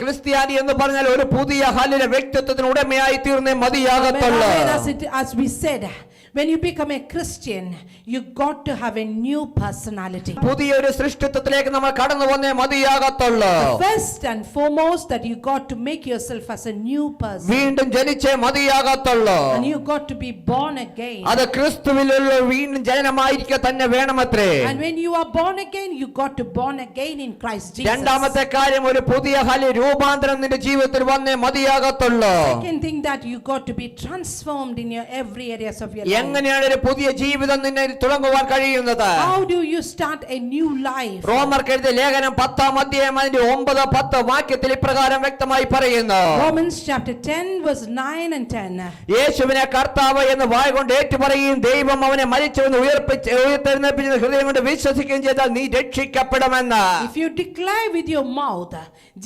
ക്രിസ്ത്യാനി എന്ന് പറഞ്ഞാൽ ഒരു പുതിയ ഹല്ലേലൂയ വ്യക്തിത്വത്തിന് ഉടമയായി തീർന്നേ മതിയാകത്തുള്ളൂ. As we said, when you become a Christian, you got to have a new personality. പുതിയൊരു സൃഷ്ടിത്വത്തിലേക്ക് നമ്മൾ കടന്നു വന്നേ മതിയാകത്തുള്ളൂ. First and foremost, that you got to make yourself as a new person. വീണ്ടും ജനിച്ചേ മതിയാകത്തുള്ളൂ. And you got to be born again. അത് ക്രിസ്തുവിലുള്ള വീണ്ടും ജനനമായിരിക്കുക തന്നെ വേണമത്രേ. And when you are born again, you got to born again in Christ Jesus. രണ്ടാമത്തെ കാര്യം, ഒരു പുതിയ രൂപാന്തരം നിന്റെ ജീവിതത്തിൽ വന്നേ മതിയാകത്തുള്ളൂ. Second thing, that you got to be transformed in your every areas of your life. എങ്ങനെയാണ് ഒരു പുതിയ ജീവിതം നിന്നെ തുടങ്ങുവാൻ കഴിയുന്നത്? How do you start a new life? റോമർക്ക് എഴുതിയ ലേഖനം 10-ാം അധ്യായം അതിന്റെ 9-10 വാക്യത്തിൽ ഇപ്രകാരം വ്യക്തമായി പറയുന്നു. Romans chapter 10 verse 9 and 10. യേശുവിനെ കർത്താവ് എന്ന് വായ്കൊണ്ട് ഏറ്റുപറയുകയും ദൈവം അവനെ മരിച്ചവെന്ന് ഉയർത്തെഴുന്നേൽപ്പിച്ചെന്ന് ഹൃദയം കൊണ്ട് വിശ്വസിക്കുകയും ചെയ്താൽ നീ രക്ഷിക്കപ്പെടുമെന്ന്. If you declare with your mouth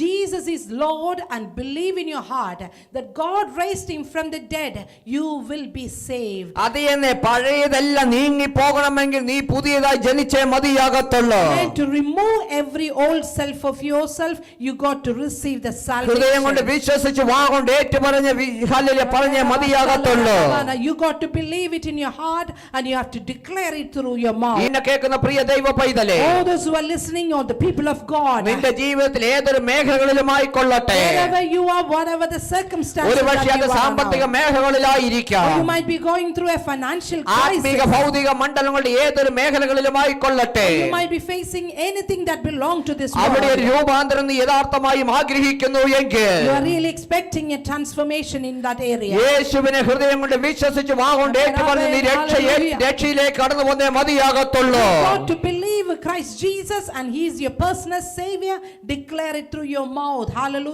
Jesus is Lord and believe in your heart that God raised him from the dead, you will be saved. അതെന്നെ പഴയതെല്ലാം നീങ്ങി പോകണമെങ്കിൽ നീ പുതിയതായി ജനിച്ചേ മതിയാകത്തുള്ളൂ. And to remove every old self of yourself, you got to receive the salvation. ഹൃദയം കൊണ്ട് വിശ്വസിച്ച് വാഗൊണ്ട് ഏറ്റുപറഞ്ഞ് hallelujah പറഞ്ഞേ മതിയാകത്തുള്ളൂ. You got to believe it in your heart and you have to declare it through your mouth. ഇന്നെ കേൾക്കുന്ന പ്രിയ ദൈവ പൈതലേ, all those who are listening, or the people of God, നിന്റെ ജീവിതത്തിൽ ഏതൊരു മേഖലകളിലുമായി കൊള്ളട്ടെ, wherever you are, whatever the circumstances, ഒരുപക്ഷേ അത് സാമ്പത്തിക മേഖലകളിലായിരിക്കാം, you might be going through a financial crisis, ആത്മീക ഭൗതിക മണ്ഡലങ്ങളുടെ ഏതൊരു മേഖലകളിലുമായി കൊള്ളട്ടെ, you might be facing anything that belong to this world. അവിടെ ഒരു രൂപാന്തരം നീ യഥാർത്ഥമായും ആഗ്രഹിക്കുന്നു എങ്കിൽ, you are really expecting a transformation in that area, യേശുവിനെ ഹൃദയം കൊണ്ട് വിശ്വസിച്ച് വാഗൊണ്ട് ഏറ്റുപറഞ്ഞ് നീ രക്ഷയിലേക്ക് കടന്നു വന്നേ മതിയാകത്തുള്ളൂ. you got to believe Christ Jesus and he is your personal savior. Declare it through your mouth. Hallelujah.